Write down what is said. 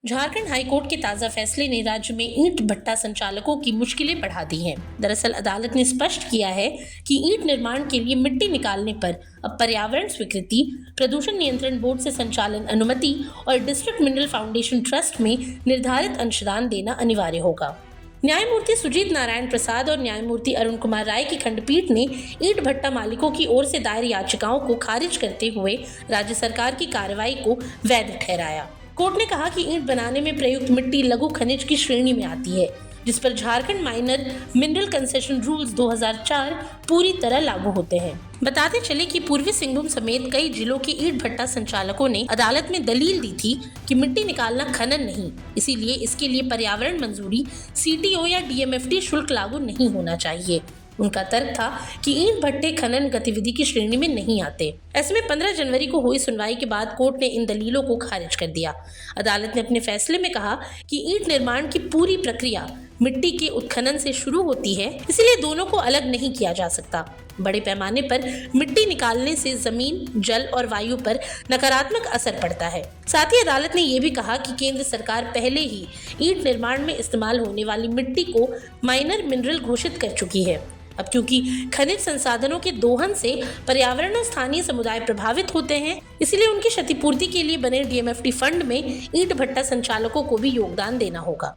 Jharkhand high court के ताजा फैसले ने राज्य में ईंट भट्टा संचालकों की मुश्किलें बढ़ा दी हैं। दरअसल अदालत ने स्पष्ट किया है कि ईंट निर्माण के लिए मिट्टी निकालने पर अब पर्यावरण स्वीकृति, प्रदूषण नियंत्रण बोर्ड से संचालन अनुमति और डिस्ट्रिक्ट मिनरल फाउंडेशन ट्रस्ट में निर्धारित अंशदान देना अनिवार्य होगा। न्यायमूर्ति सुजीत नारायण प्रसाद और न्यायमूर्ति अरुण कुमार राय की खंडपीठ ने ईंट भट्टा मालिकों की ओर से दायर याचिकाओं को खारिज करते हुए राज्य सरकार की कार्रवाई को वैध ठहराया। कोर्ट ने कहा कि ईंट बनाने में प्रयुक्त मिट्टी लघु खनिज की श्रेणी में आती है, जिस पर Jharkhand minor mineral concession rules 2004 पूरी तरह लागू होते हैं। बताते चले कि पूर्वी सिंहभूम समेत कई जिलों के ईंट भट्टा संचालकों ने अदालत में दलील दी थी कि मिट्टी निकालना खनन नहीं, इसीलिए इसके लिए पर्यावरण मंजूरी, सीटीओ या डीएमएफटी शुल्क लागू नहीं होना चाहिए। उनका तर्क था कि ईंट भट्टे खनन गतिविधि की श्रेणी में नहीं आते। ऐसे में 15 जनवरी को हुई सुनवाई के बाद कोर्ट ने इन दलीलों को खारिज कर दिया। अदालत ने अपने फैसले में कहा कि ईंट निर्माण की पूरी प्रक्रिया मिट्टी के उत्खनन से शुरू होती है, इसलिए दोनों को अलग नहीं किया जा सकता। बड़े पैमाने पर मिट्टी निकालने से जमीन, जल और वायु पर नकारात्मक असर पड़ता है। साथ ही अदालत ने यह भी कहा कि केंद्र सरकार पहले ही ईंट निर्माण में इस्तेमाल होने वाली मिट्टी को माइनर मिनरल घोषित कर चुकी है। अब क्योंकि खनिज संसाधनों के दोहन से पर्यावरण और स्थानीय समुदाय प्रभावित होते हैं, इसलिए उनकी क्षतिपूर्ति के लिए बने डीएमएफटी फंड में ईंट भट्टा संचालकों को भी योगदान देना होगा।